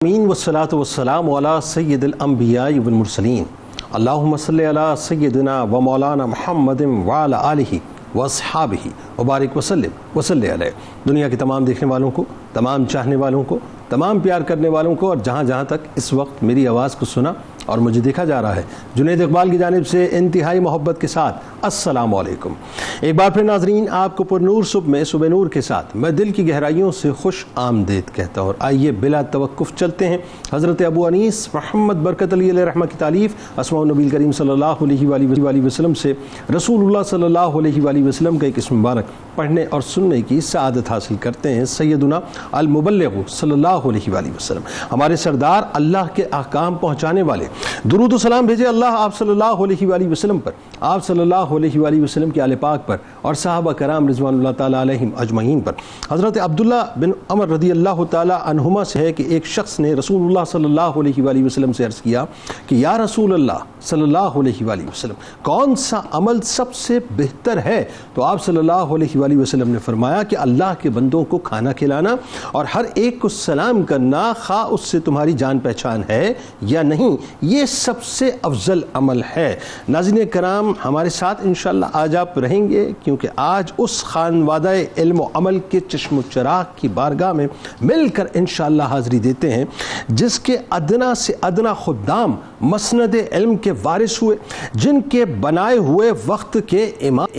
آمین والصلاة والسلام علی سید الانبیاء والمرسلین اللہم صلی علی سیدنا و مولانا محمد وعلی آلہ واصحابہ وبارک وسلم علیہ۔ دنیا کے تمام دیکھنے والوں کو، تمام چاہنے والوں کو، تمام پیار کرنے والوں کو، اور جہاں جہاں تک اس وقت میری آواز کو سنا اور مجھے دیکھا جا رہا ہے، جنید اقبال کی جانب سے انتہائی محبت کے ساتھ السلام علیکم۔ ایک بار پھر ناظرین، آپ کو پر نور صبح میں صبح نور کے ساتھ میں دل کی گہرائیوں سے خوش آمدید کہتا ہوں۔ اور آئیے بلا توقف چلتے ہیں حضرت ابو انیس محمد برکت علی علیہ رحمہ کی تالیف اسماء النبی کریم صلی اللہ علیہ وآلہ وسلم سے رسول اللہ صلی اللہ علیہ وآلہ وسلم کا ایک اسم مبارک پڑھنے اور سننے کی سعادت حاصل کرتے ہیں۔ سیدنا المبلغ صلی اللہ علیہ وآلہ وسلم، ہمارے سردار، اللہ کے احکام پہنچانے والے، درود و سلام بھیجے اللہ آپ صلی اللہ علیہ وآلہ وسلم پر، آپ صلی اللہ علیہ وآلہ وسلم کے آل پاک پر، اور صحابہ کرام رضوان اللہ تعالیٰ علیہم اجمعین پر۔ حضرت عبداللہ بن عمر رضی اللہ تعالیٰ عنہما سے ہے کہ ایک شخص نے رسول اللہ صلی اللہ علیہ وآلہ وسلم سے عرض کیا کہ یا رسول اللہ صلی اللہ علیہ وآلہ وسلم، کون سا عمل سب سے بہتر ہے؟ تو آپ صلی اللہ علیہ وآلہ وسلم نے فرمایا کہ اللہ کے بندوں کو کھانا کھلانا اور ہر ایک کو سلام کرنا، خواہ اس سے تمہاری جان پہچان ہے یا نہیں، یہ سب سے افضل عمل ہے۔ ناظرین کرام، ہمارے ساتھ انشاءاللہ آج آپ رہیں گے، کیونکہ آج اس خانوادہ علم و عمل کے چشم و چراغ کی بارگاہ میں مل کر انشاءاللہ حاضری دیتے ہیں، جس کے ادنا سے ادنا خدام مسند علم کے وارث ہوئے، جن کے بنائے ہوئے وقت کے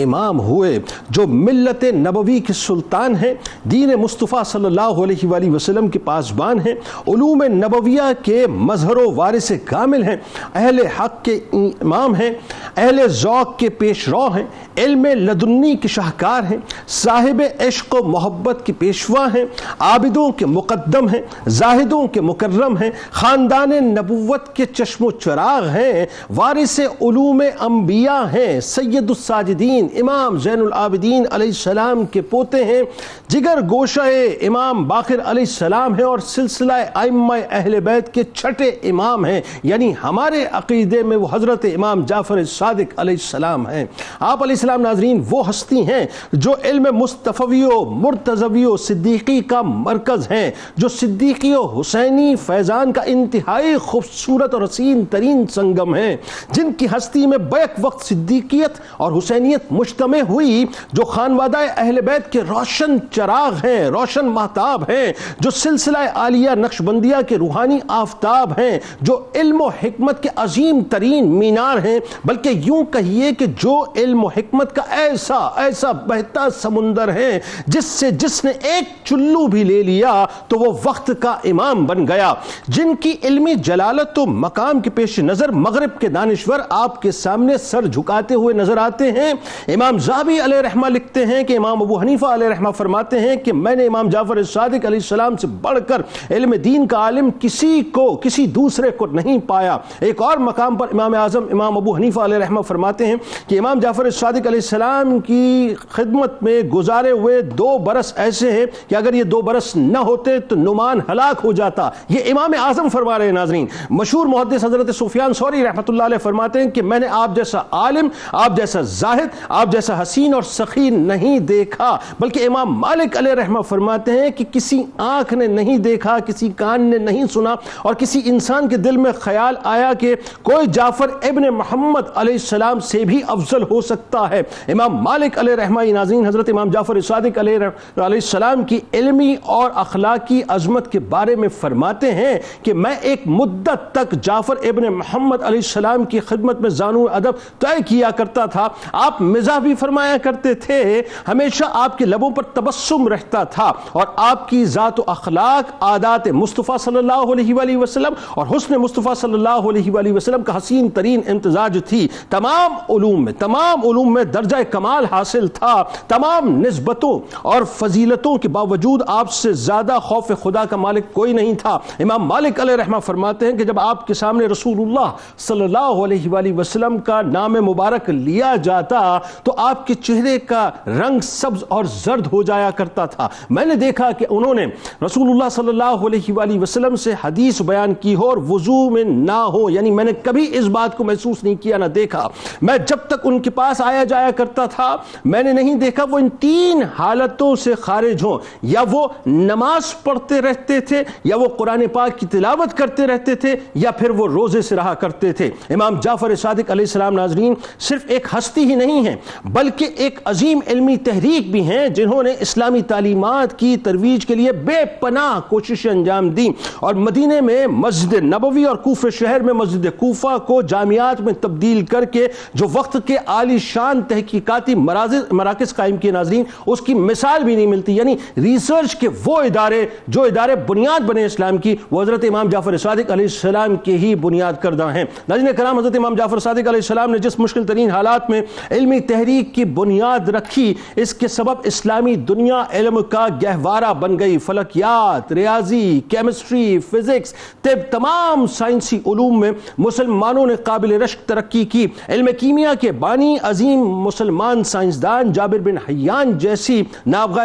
امام ہوئے، جو ملت نبوی کے سلطان ہیں، دین مصطفیٰ صلی اللہ علیہ وآلہ وسلم کے پاسبان ہیں، علوم نبویہ کے مظہر و وارث کامل ہیں، اہل حق کے امام ہیں، اہل ذوق کے پیش رو ہیں، علم لدنی کے شاہکار ہیں، صاحب عشق و محبت کے پیشوا ہیں، عابدوں کے مقدم ہیں، زاہدوں کے مکرم ہیں، خاندان نبوت کے چشم و چراغ ہیں، وارث علوم انبیاء ہیں، سید الساجدین امام زین العابدین علیہ السلام کے پوتے ہیں، جگر گوشہ امام باقر علیہ السلام ہیں، اور سلسلہ ائمہ اہل بیت کے چھٹے امام ہیں، یعنی ہمارے عقیدے میں وہ حضرت امام جعفر صادق علیہ السلام ہیں۔ آپ علیہ السلام ناظرین وہ ہستی ہیں جو علم مصطفی و مرتضوی و صدیقی کا مرکز ہیں، جو صدیقی و حسینی فیضان کا انتہائی خوبصورت اور حسین ترین سنگم ہیں، جن کی ہستی میں بیک وقت صدیقیت اور حسینیت مجتمع ہوئی، جو خانوادہ اہل بیت کے روشن چراغ ہیں، روشن مہتاب ہیں، جو سلسلہ عالیہ نقشبندیہ کے روحانی آفتاب ہیں، جو علم و حکمت کے عظیم ترین مینار ہیں، بلکہ یوں کہیے کہ جو علم و حکمت کا ایسا بہتا سمندر ہے، جس نے ایک چلو بھی لے لیا تو وہ وقت کا امام بن گیا، جن کی علمی جلالت و مقام کے پیش نظر مغرب کے دانشور آپ کے سامنے سر جھکاتے ہوئے نظر آتے ہیں۔ امام ذہبی علیہ رحمہ لکھتے ہیں کہ امام ابو حنیفہ علیہ رحمہ فرماتے ہیں کہ میں نے امام جعفر صادق علیہ السلام سے بڑھ کر علم دین کا عالم کسی دوسرے کو نہیں پایا۔ ایک اور مقام پر امام اعظم امام ابو حنیفہ علیہ رحمہ فرماتے ہیں کہ امام جعفر صادق علیہ السلام کی خدمت میں گزارے ہوئے 2 برس ایسے ہیں کہ اگر یہ 2 برس نہ ہوتے تو نعمان ہلاک ہو جاتا۔ یہ امام اعظم فرما رہے ہیں ناظرین۔ مشہور محدث حضرت سفیان ثوری رحمۃ اللہ علیہ فرماتے ہیں کہ میں نے آپ جیسا عالم، آپ جیسا زاہد، آپ جیسا حسین اور سخی نہیں دیکھا، بلکہ امام مالک علیہ رحمہ فرماتے ہیں کہ کسی آنکھ نے نہیں دیکھا، کسی کان نے نہیں سنا، اور کسی انسان کے دل میں خیال آیا کہ کوئی جعفر ابن محمد علیہ السلام سے بھی افضل ہو سکتا ہے۔ امام مالک علیہ رحمہ ناظرین حضرت امام جعفر صادق علیہ السلام کی علمی اور اخلاقی عظمت کے بارے میں فرماتے ہیں کہ میں ایک مدت تک جعفر ابن محمد علیہ السلام کی خدمت میں زانو ادب طے کیا کرتا تھا۔ آپ مزاح بھی فرمایا کرتے تھے، ہمیشہ آپ کے لبوں پر تبسم رہتا تھا، اور آپ کی ذات و اخلاق عادات مصطفیٰ صلی اللہ علیہ وآلہ وسلم اور حسن مصطفیٰ صلی اللہ علیہ وآلہ وسلم کا حسین ترین امتزاج تھی۔ تمام علوم میں درجہ کمال حاصل تھا۔ تمام نسبتوں اور فضیلتوں کے باوجود آپ سے زیادہ خوف خدا کا مالک کوئی نہیں تھا۔ امام مالک علیہ رحمہ فرماتے ہیں کہ جب آپ کے سامنے رسول اللہ صلی اللہ علیہ وآلہ وسلم کا نام مبارک لیا جاتا تو آپ کے چہرے کا رنگ سبز اور زرد ہو جایا کرتا تھا۔ میں نے دیکھا کہ انہوں نے رسول اللہ صلی اللہ علیہ وآلہ وسلم سے حدیث بیان کی ہو اور وضو میں نہ ہو. یعنی میں نے کبھی اس بات کو محسوس نہیں کیا نہ دیکھا. میں جب تک ان کے پاس آیا جایا کرتا تھا میں نے نہیں دیکھا وہ ان 3 حالتوں سے خارج ہوں. یا وہ نماز پڑھتے رہتے تھے, یا وہ قرآن پاک کی تلاوت کرتے رہتے تھے, یا پھر وہ روزے سے رہا کرتے تھے. امام جعفر صادق علیہ السلام ناظرین صرف ایک ہستی ہی نہیں ہیں بلکہ ایک عظیم علمی تحریک بھی ہیں جنہوں نے اسلامی تعلیمات کی ترویج کے لیے بے پناہ کوششیں انجام دیں, اور مدینے میں مسجد نبوی اور کوفہ شہر میں مسجد کوفہ کو جامعات میں تبدیل کر کے جو وقت کے عالی شان تحقیقاتی مراکز قائم کیے ناظرین, اس کی مثال بھی نہیں ملتی. یعنی ریسرچ کے وہ ادارے جو ادارے بنیاد بنے اسلام کی, وہ حضرت امام جعفر صادق علیہ السلام کے ہی بنیاد کردہ ہیں. ناظرین کرام, حضرت امام جعفر صادق علیہ السلام نے جس مشکل ترین حالات میں علمی تحریک کی بنیاد رکھی, اس کے سبب اسلامی دنیا علم کا گہوارہ بن گئی. فلکیات, ریاضی, کیمسٹری, فزکس, طب, تمام سائنسی علوم میں مسلمانوں نے قابل رشک ترقی کی. علم کیمیا کے بانی عظیم مسلمان سائنسدان جابر بن حیان جیسی نابغہ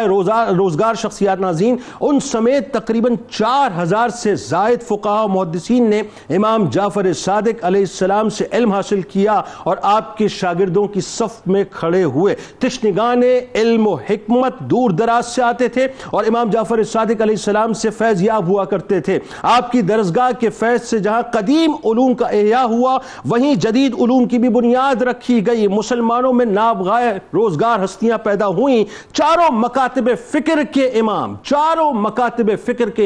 روزگار شخصیات ناظرین, ان سمیت تقریباً 4000 سے زائد فقہاء و محدثین نے امام جعفر صادق علیہ السلام سے علم حاصل کیا اور آپ کے شاگردوں کی صف میں کھڑے ہوئے. تشنگان علم و حکمت دور دراز سے آتے تھے اور امام جعفر صادق علیہ السلام سے فیض یاب ہوا کرتے تھے. آپ کی درسگاہ کے فیض سے جہاں قدیم علوم کا احیاء ہوا, وہیں جدید علوم کی بھی بنیاد رکھی گئی. مسلمانوں میں نابغہ روزگار ہستیاں پیدا ہوئیں. چاروں مکاتب فکر کے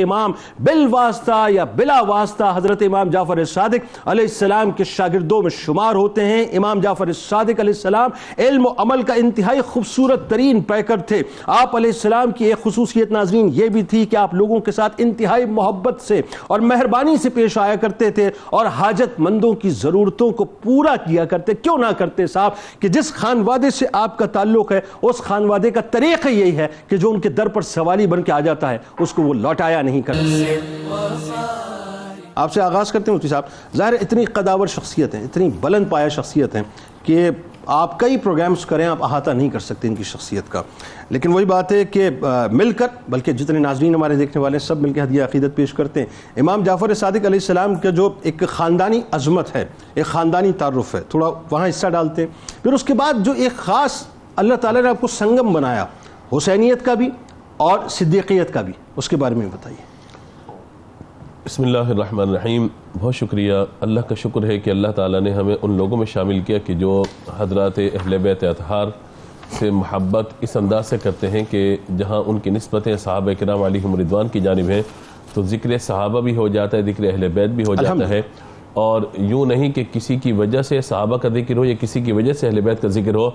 امام بالواسطہ یا بلا واسطہ حضرت امام جعفر صادق علیہ السلام کے شاگردوں میں شمار ہوتے ہیں. امام جعفر صادق علیہ السلام علم و عمل کا انتہائی خوبصورت ترین پیکر تھے. آپ علیہ السلام کی ایک خصوصیت ناظرین یہ بھی تھی کہ آپ لوگوں کے ساتھ انتہائی محبت سے اور مہربانی سے پیش آیا کرتے تھے اور حاجت مندوں کی ضرورتوں کو پورا کیا کرتے. کیوں نہ کرتے صاحب کہ جس خانوادے سے آپ کا تعلق ہے اس خانوادے کا طریقہ یہی ہے کہ جو ان کے در پر سوالی بن کے آ جاتا ہے اس کو وہ لوٹایا نہیں کرتے. آپ سے آغاز کرتے ہیں مفتی صاحب. ظاہر اتنی قداور شخصیت ہیں, اتنی بلند پایہ شخصیت ہیں کہ آپ کئی پروگرامز کریں آپ احاطہ نہیں کر سکتے ان کی شخصیت کا. لیکن وہی بات ہے کہ مل کر, بلکہ جتنے ناظرین ہمارے دیکھنے والے ہیں سب مل کے ہدیہ عقیدت پیش کرتے ہیں. امام جعفر صادق علیہ السلام کا جو ایک خاندانی عظمت ہے, ایک خاندانی تعارف ہے, تھوڑا وہاں حصہ ڈالتے ہیں. پھر اس کے بعد جو ایک خاص اللہ تعالیٰ نے آپ کو سنگم بنایا, حسینیت کا بھی اور صدیقیت کا بھی, اس کے بارے میں بتائیے. بسم اللہ الرحمن الرحیم. بہت شکریہ. اللہ کا شکر ہے کہ اللہ تعالیٰ نے ہمیں ان لوگوں میں شامل کیا کہ جو حضرات اہل بیت اطہار سے محبت اس انداز سے کرتے ہیں کہ جہاں ان کی نسبتیں صحابہ کرام علیہم رضوان کی جانب ہیں تو ذکر صحابہ بھی ہو جاتا ہے, ذکر اہل بیت بھی ہو جاتا ہے. اور یوں نہیں کہ کسی کی وجہ سے صحابہ کا ذکر ہو یا کسی کی وجہ سے اہل بیت کا ذکر ہو,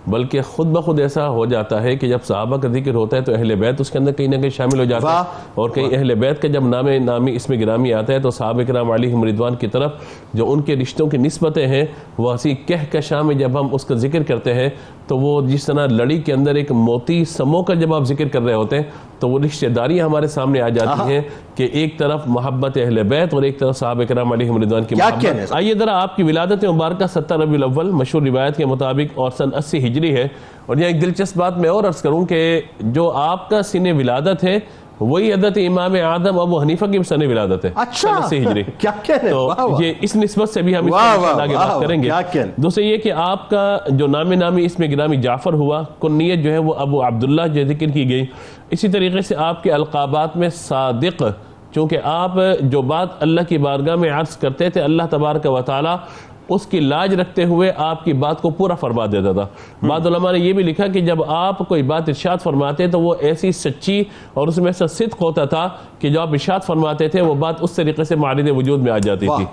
بلکہ خود بخود ایسا ہو جاتا ہے کہ جب صحابہ کا ذکر ہوتا ہے تو اہل بیت اس کے اندر کہیں نہ کہیں شامل ہو جاتا ہے, اور کہیں اہل بیت کا جب نامی اسم گرامی آتا ہے تو صحابہ کرام علیہم رضوان کی طرف جو ان کے رشتوں کی نسبتیں ہیں وہ ہنسی کہکشاں میں جب ہم اس کا ذکر کرتے ہیں تو وہ جس طرح لڑی کے اندر ایک موتی سمو کا جب آپ ذکر کر رہے ہوتے ہیں تو وہ رشتہ داریاں ہمارے سامنے آ جاتی ہیں کہ ایک طرف محبت اہل بیت اور ایک طرف صحابہ کرام علیہم رضوان کی محبت. آئیے ذرا آپ کی ولادت مبارکہ 17 ربیع الاول مشہور روایت کے مطابق اور سن 80 ہجری ہے. اور یہاں ایک دلچسپ بات میں اور عرض کروں کہ جو آپ کا سن ولادت ہے وہی حضرت امام اعظم ابو حنیفہ کی سن ولادت ہے. اچھا, 80 ہجری. کیا کہہ رہے ہیں, تو یہ اس نسبت سے بھی ہم اس پر آگے بات کریں گے. دوسرے یہ کہ آپ کا جو نامی اسم گرامی جعفر ہوا, کنیت جو ہے وہ ابو عبداللہ جو ذکر کی گئی. اسی طریقے سے آپ کے القابات میں صادق, چونکہ آپ جو بات اللہ کی بارگاہ میں عرض کرتے تھے اللہ تبارک و تعالی اس کی لاج رکھتے ہوئے آپ کی بات کو پورا فرما دیتا تھا. بعض علماء نے یہ بھی لکھا کہ جب آپ کوئی بات ارشاد فرماتے تو وہ ایسی سچی اور اس میں ایسا صدق ہوتا تھا کہ جو آپ ارشاد فرماتے تھے وہ بات اس طریقے سے معارض وجود میں آ جاتی تھی.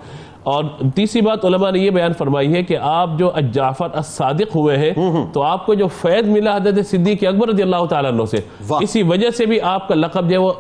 اور تیسری بات علماء نے یہ بیان فرمائی ہے کہ آپ جو جعفر الصادق ہوئے ہیں تو آپ کو جو فیض ملا حضرت صدیق اکبر رضی اللہ تعالیٰ عنہ سے, اسی وجہ سے بھی آپ کا لقب جو وہ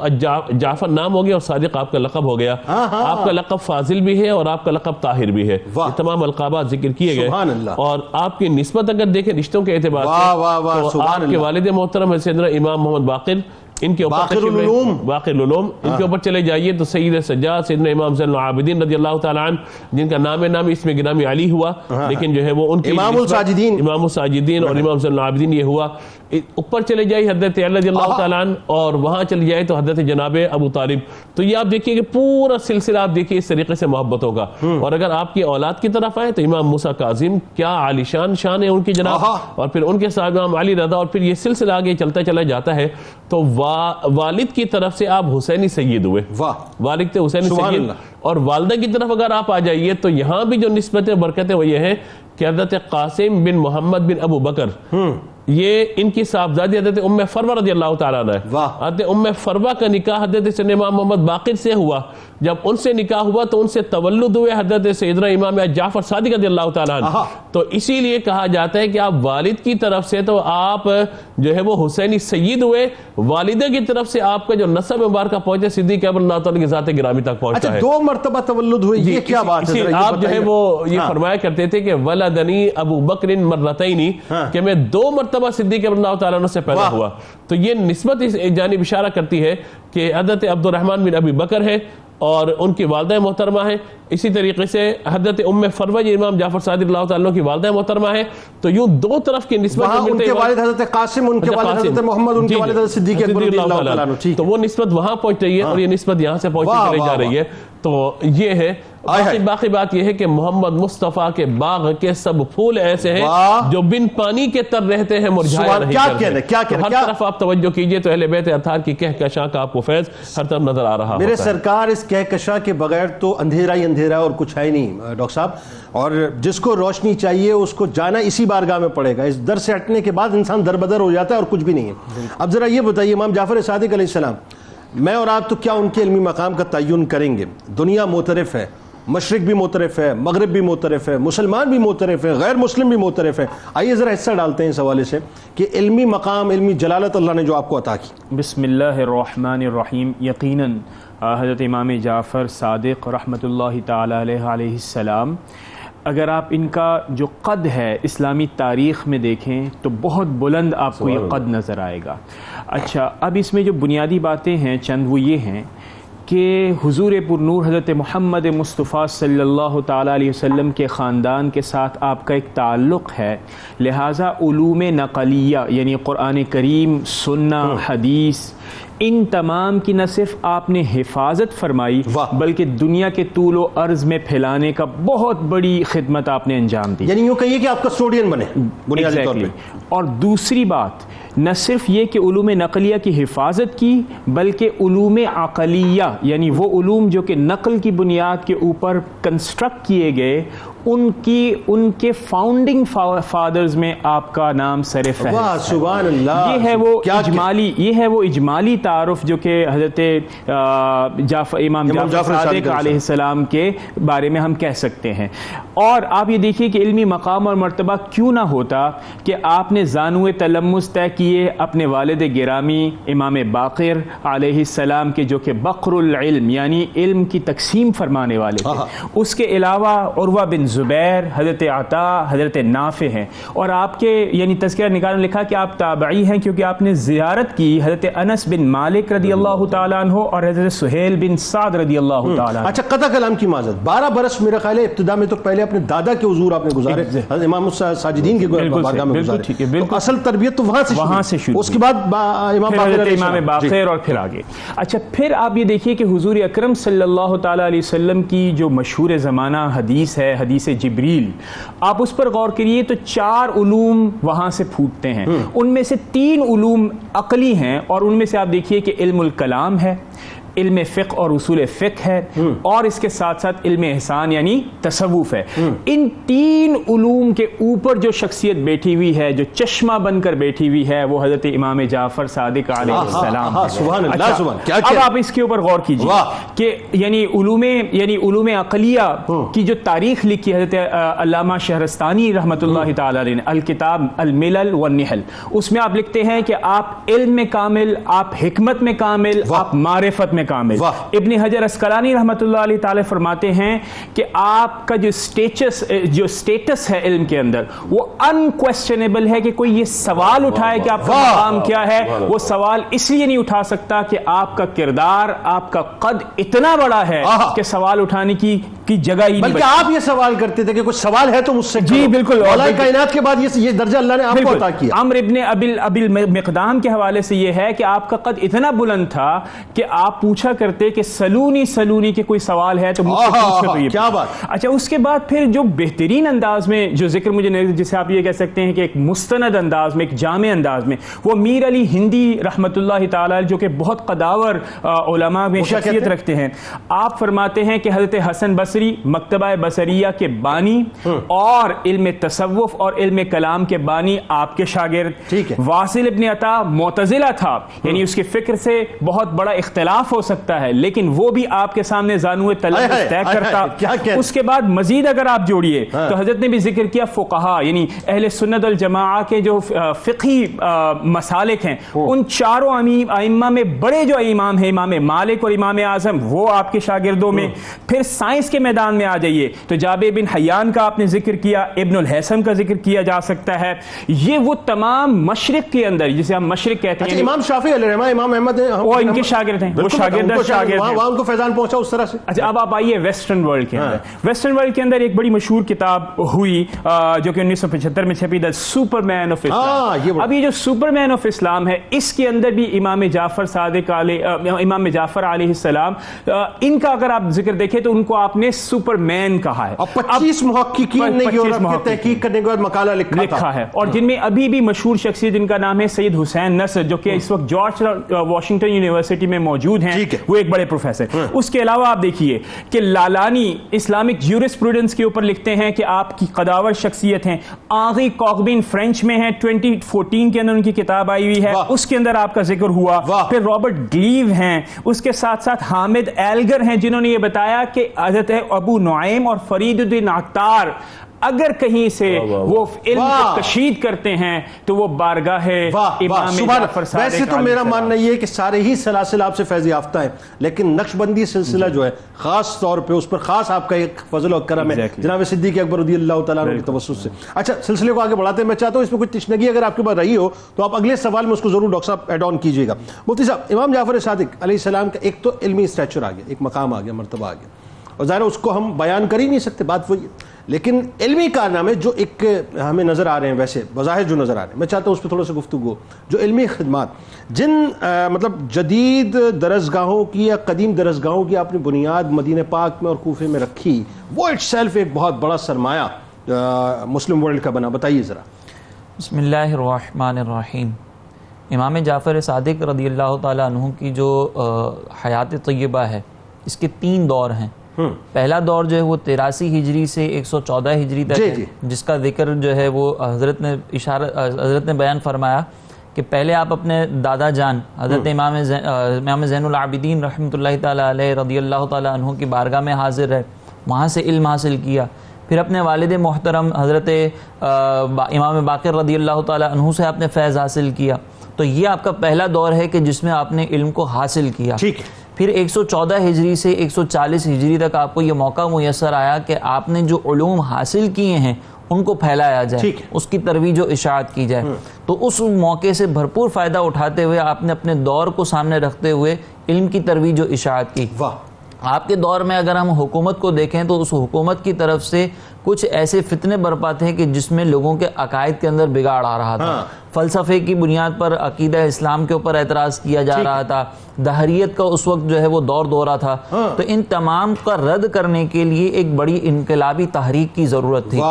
جعفر نام ہو گیا اور صادق آپ کا لقب ہو گیا. آپ کا لقب فاضل بھی ہے اور آپ کا لقب طاہر بھی ہے. یہ تمام القابات ذکر کیے گئے. اور آپ کی نسبت اگر دیکھیں رشتوں کے اعتبار سے تو آپ کے والد محترم ہے سیدنا امام محمد باقر, ان کے باقر العلوم, ان کے اوپر چلے جائیے تو سید سجاد سیدنا امام زین العابدین رضی اللہ تعالیٰ عنہ جن کا نام اسم گرامی علی ہوا, لیکن جو ہے وہ ان کے امام الساجدین اور امام زین العابدین یہ ہوا. اوپر چلے جائے حضرت علی رضی اللہ تعالیٰ عنہ اور وہاں چلے جائے تو حضرت جناب ابو طالب. تو یہ آپ دیکھیے کہ پورا سلسلہ آپ دیکھیے اس طریقے سے محبتوں کا. اور اگر آپ کی اولاد کی طرف آئے تو امام موسیٰ کاظم کیا عالیشان شان ہے ان کی جناب, اور پھر ان کے صاحب امام علی رضا, اور پھر یہ سلسلہ آگے چلتا چلا جاتا ہے. تو والد کی طرف سے آپ حسینی سید ہوئے, والد تھے حسینی سید, اور والدہ کی طرف اگر آپ آ جائیے تو یہاں بھی جو نسبتیں برکتیں وہ یہ ہے کہ حضرت قاسم بن محمد بن ابو بکر یہ ان کی صاحبزادی حضرت ام فروہ رضی اللہ تعالیٰ عنہ ہے. حضرت ام فروہ کا نکاح حضرت سیدنا امام محمد باقر سے ہوا. جب ان سے نکاح ہوا تو ان سے تولد ہوئے حضرت سیدنا امام جعفر صادق رضی اللہ تعالیٰ عنہ. تو اسی لیے کہا جاتا ہے کہ آپ والد کی طرف سے تو آپ جو ہے وہ حسینی سید ہوئے, والدہ کی طرف سے آپ کا جو نسب مبارکہ پہنچے صدیق اکبر اللہ تعالیٰ کی ذات گرامی تک پہنچتا ہے. 2 مرتبہ تولد ہوئے, یہ کیا بات ہے؟ آپ جو ہے وہ یہ فرمایا کرتے تھے کہ ولدنی ابو بکر مرتین, کہ میں 2 مرتبہ صدیق اکبر اللہ تعالیٰ عنہ سے پیدا ہوا. تو یہ نسبت اس جانب اشارہ کرتی ہے کہ حضرت عبد الرحمن بن ابی بکر ہے اور ان کی والدہ محترمہ ہیں. اسی طریقے سے حضرت ام فروہ امام جعفر صادق اللہ تعالیٰ کی والدہ محترمہ ہے. تو یوں 2 طرف کی نسبت, ان کے والد حضرت قاسم, ان کے والد حضرت محمد, ان کے والد حضرت صدیق اکبر رضی اللہ تعالیٰ عنہ. تو وہ نسبت وہاں پہنچ رہی ہے اور یہ نسبت یہاں سے پہنچتی چلی جا رہی ہے. تو یہ ہے. باقی بات یہ ہے کہ محمد مصطفیٰ کے باغ کے سب پھول ایسے ہیں جو بن پانی کے تر رہتے ہیں, مرجھائے نہیں کرتے. ہر طرف آپ توجہ کیجئے تو اہل بیت اطہار کی کہکشاں کا آپ کو فیض ہر طرف نظر آ رہا. میرے سرکار اس کہکشاں کے بغیر تو اندھیرا ہی اندھیرا اور کچھ ہے نہیں ڈاکٹر صاحب. اور جس کو روشنی چاہیے اس کو جانا اسی بارگاہ میں پڑے گا. اس در سے ہٹنے کے بعد انسان دربدر ہو جاتا ہے اور کچھ بھی نہیں ہے. اب ذرا یہ بتائیے, امام جعفر صادق علیہ السلام, میں اور آپ تو کیا ان کے علمی مقام کا تعین کریں گے؟ دنیا معترف ہے, مشرق بھی معترف ہے, مغرب بھی معترف ہے, مسلمان بھی معترف ہے, غیر مسلم بھی معترف ہے. آئیے ذرا حصہ ڈالتے ہیں اس حوالے سے کہ علمی مقام, علمی جلالت اللہ نے جو آپ کو عطا کی. بسم اللہ الرحمن الرحیم. یقیناً حضرت امام جعفر صادق رحمۃ اللہ تعالی علیہ السلام, اگر آپ ان کا جو قد ہے اسلامی تاریخ میں دیکھیں تو بہت بلند آپ کو یہ قد نظر آئے گا. اچھا, اب اس میں جو بنیادی باتیں ہیں چند وہ یہ ہیں کہ حضور پر نور حضرت محمد مصطفیٰ صلی اللہ تعالیٰ علیہ وسلم کے خاندان کے ساتھ آپ کا ایک تعلق ہے, لہٰذا علوم نقلیہ یعنی قرآن کریم, سنہ, حدیث, ان تمام کی نہ صرف آپ نے حفاظت فرمائی بلکہ دنیا کے طول و عرض میں پھیلانے کا بہت بڑی خدمت آپ نے انجام دی. یعنی یوں کہیے کہ آپ کسٹوڈین بنے بنیادی طور پہ. اور دوسری بات, نہ صرف یہ کہ علوم نقلیہ کی حفاظت کی بلکہ علوم عقلیہ یعنی وہ علوم جو کہ نقل کی بنیاد کے اوپر کنسٹرکٹ کیے گئے, ان کے فاؤنڈنگ فادرز میں آپ کا نام سر فہرست. سبحان اللہ. یہ ہے وہ اجمالی تعارف جو کہ حضرت امام جعفر صادق علیہ السلام کے بارے میں ہم کہہ سکتے ہیں. اور آپ یہ دیکھیے کہ علمی مقام اور مرتبہ کیوں نہ ہوتا کہ آپ نے زانو تلمس طے کیے اپنے والد گرامی امام باقر علیہ السلام کے, جو کہ بقر العلم یعنی علم کی تقسیم فرمانے والے تھے. اس کے علاوہ عروہ بن زبیر, حضرت عطا, حضرت نافع ہیں. اور آپ کے یعنی تذکرہ نکالنے لکھا کہ آپ تابعی ہیں کیونکہ آپ نے زیارت کی حضرت انس بن مالک رضی اللہ تعالیٰ عنہ اور حضرت سہیل بن سعد رضی اللہ تعالیٰ عنہ. اچھا, قطع کلام کی معذرت, 12 برس میرا خیال ہے ابتدا میں تو پہلے اپنے دادا کے حضور آپ نے گزارے, حضرت امام ساجدین کے بارگاہ میں گزارے. اصل تربیت تو وہاں سے شروع, اس کے بعد امام باقر اور پھر آگے. اچھا, پھر آپ یہ دیکھیے کہ حضور اکرم صلی اللہ تعالیٰ علیہ وسلم کی جو مشہور زمانہ حدیث ہے, حدیث جبریل, آپ اس پر غور کریے تو 4 علوم وہاں سے پھوٹتے ہیں. ان میں سے 3 علوم عقلی ہیں اور ان میں سے آپ دیکھیے کہ علم الکلام ہے, علم فقہ اور اصول فقہ ہے, اور اس کے ساتھ ساتھ علم احسان یعنی تصوف ہے. ان 3 علوم کے اوپر جو شخصیت بیٹھی ہوئی ہے, جو چشمہ بن کر بیٹھی ہوئی ہے, وہ حضرت امام جعفر صادق علیہ السلام. اب آپ اس کے اوپر غور کیجیے کہ یعنی علوم عقلیہ کی جو تاریخ لکھی حضرت علامہ شہرستانی رحمۃ اللہ تعالی علیہ نے, الکتاب الملل والنحل, اس میں آپ لکھتے ہیں کہ آپ علم میں کامل, آپ حکمت میں کامل, آپ معرفت میں کامل. ابن حجر اسقلانی رحمۃ اللہ علیہ تعالی فرماتے ہیں کہ آپ کا جو سٹیٹس ہے علم کے اندر وہ انکویسچنیبل ہے, کہ کوئی یہ سوال اٹھائے کہ آپ کا مقام کیا ہے, وہ سوال اس لیے نہیں اٹھا سکتا کہ آپ کا کردار, آپ کا قد اتنا بڑا ہے کہ سوال اٹھانے کی کی جگہ ہی نہیں بلکہ آپ یہ سوال کرتے تھے کہ کچھ سوال ہے تو مجھ سے جی بالکل، مولا کائنات کے بعد یہ درجہ اللہ نے آپ کو عطا کیا. عمرو ابن ابی مقدام کے حوالے سے یہ ہے کہ آپ کا قد اتنا بلند تھا کہ آپ پوچھا کرتے کہ سلونی کہ کوئی سوال ہے تو مجھ سے پوچھو. تو یہ کیا بات. اچھا اس کے بعد پھر جو بہترین انداز میں جو ذکر مجھے جسے آپ یہ کہہ سکتے ہیں کہ ایک مستند انداز میں، ایک جامع انداز میں، وہ میر علی ہندی رحمۃ اللہ تعالی جو کہ بہت قداور علماء میں شخصیت رکھتے ہیں. آپ فرماتے ہیں کہ حضرت حسن بصری مکتبہ بصریہ کے بانی اور علم تصوف اور علم کلام کے بانی آپ کے شاگرد. واصل ابن عطا معتزلہ تھا، یعنی اس کے فکر سے بہت بڑا اختلاف ہو سکتا ہے لیکن وہ بھی آپ کے سامنے زانوئے تلمس طے کرتا. اس کے بعد مزید اگر آپ جوڑیے تو حضرت نے بھی ذکر کیا فقہا، یعنی اہل سنت الجماعہ کے جو فقہی مسالک ہیں ان چاروں ائمہ میں بڑے جو امام ہیں، امام مالک اور امام اعظم، وہ آپ کے شاگردوں میں. پھر سائنس کے میدان میں آ جائیے تو جابر بن حیان کا آپ نے ذکر کیا، ابن الہیثم کا ذکر کیا جا سکتا ہے. یہ وہ تمام مشرق کے اندر جسے ہم مشرق کہتے ہیں، امام شافعی علیہ الرحمہ، امام احمد وہ ان کے شاگرد ہیں، وہ شاگرد ہیں، وہاں ان کو فیضان پہنچا اس طرح سے. اچھا اب آپ آئیے ویسٹرن ورلڈ کے اندر. ویسٹرن ورلڈ کے اندر ایک بڑی مشہور کتاب ہوئی جو کہ 1975 میں چھپی، دا سپر مین آف اسلام. اب یہ جو سپر مین آف اسلام ہے اس کے اندر بھی امام جعفر صادق امام جعفر علیہ السلام، ان کا اگر آپ ذکر دیکھیں تو ان کو آپ نے سپر مین کہا ہے. 25 محققین نے یورپ کی تحقیق کرنے کے بعد مقالہ لکھا ہے، اور جن میں ابھی بھی مشہور شخصیت جن کا نام ہے سید حسین نصر جو کہ اس وقت جارج واشنگٹن یونیورسٹی میں موجود ہیں، وہ ایک بڑے پروفیسر. اس کے علاوہ آپ دیکھیے کہ لالانی اسلامک جیورسپروڈنس کے اوپر لکھتے ہیں کہ آپ کی قداور شخصیت ہیں. آنری کاغبین فرینچ میں ہیں، 2014 کے اندر ان کی کتاب آئی ہوئی ہے، اس کے اندر آپ کا ذکر ہوا. پھر رابرٹ گلیو ہیں، اس کے ساتھ ساتھ حامد ایلگر ہیں جنہوں نے یہ بتایا کہ حضرت ابو نعیم اور فرید الدین عطار اگر کہیں سے وہ علم کو کشید کرتے ہیں تو وہ بارگاہ امام جعفر صادق. ویسے تو میرا ماننا یہ ہے کہ سارے ہی سلاسل آپ سے فیض یافتہ ہیں، لیکن نقشبندی سلسلہ جو ہے خاص طور پہ اس پر خاص آپ کا ایک فضل و کرم ہے جناب صدیق اکبر رضی اللہ تعالیٰ عنہ کی توسط سے. اچھا سلسلے کو آگے بڑھاتے ہیں. میں چاہتا ہوں اس میں کوئی تشنگی اگر آپ کے پاس رہی ہو تو آپ اگلے سوال میں اس کو ضرور ڈاکٹر صاحب ایڈ آن کیجیے گا. مفتی صاحب، امام جعفر صادق علیہ السلام کا ایک تو علمی اسٹیچر آ گیا، ایک مقام آ گیا، مرتبہ آ گیا، اور ظاہر اس کو ہم بیان کر ہی نہیں سکتے، بات وہی ہے. لیکن علمی کارنامے جو ایک ہمیں نظر آ رہے ہیں، ویسے بظاہر جو نظر آ رہے ہیں، میں چاہتا ہوں اس پہ تھوڑا سا گفتگو. جو علمی خدمات جن مطلب جدید درسگاہوں کی یا قدیم درسگاہوں کی آپ نے بنیاد مدینہ پاک میں اور کوفے میں رکھی، وہ اٹ سیلف ایک بہت بڑا سرمایہ مسلم ورلڈ کا بنا. بتائیے ذرا. بسم اللہ الرحمن الرحیم. امام جعفر صادق رضی اللہ تعالیٰ عنہ کی جو حیات طیبہ ہے اس کے 3 دور ہیں. پہلا دور جو ہے وہ 83 ہجری سے 114 ہجری تک ہے، جس کا ذکر جو ہے وہ حضرت نے بیان فرمایا کہ پہلے آپ اپنے دادا جان حضرت امام زین العابدین رحمۃ اللہ تعالیٰ علیہ رضی اللہ تعالیٰ عنہ کی بارگاہ میں حاضر ہے، وہاں سے علم حاصل کیا. پھر اپنے والد محترم حضرت امام باقر رضی اللہ تعالیٰ عنہ سے آپ نے فیض حاصل کیا. تو یہ آپ کا پہلا دور ہے کہ جس میں آپ نے علم کو حاصل کیا. پھر 114 ہجری سے 140 ہجری تک آپ کو یہ موقع میسر آیا کہ آپ نے جو علوم حاصل کیے ہیں ان کو پھیلایا جائے، اس کی ترویج و اشاعت کی جائے. تو اس موقع سے بھرپور فائدہ اٹھاتے ہوئے آپ نے اپنے دور کو سامنے رکھتے ہوئے علم کی ترویج و اشاعت کی. آپ کے دور میں اگر ہم حکومت کو دیکھیں تو اس حکومت کی طرف سے کچھ ایسے فتنے برپا تھے کہ جس میں لوگوں کے عقائد کے اندر بگاڑ آ رہا تھا. فلسفے کی بنیاد پر عقیدہ اسلام کے اوپر اعتراض کیا جا رہا تھا. دہریت کا اس وقت جو ہے وہ دورہ تھا. تو ان تمام کا رد کرنے کے لیے ایک بڑی انقلابی تحریک کی ضرورت تھی.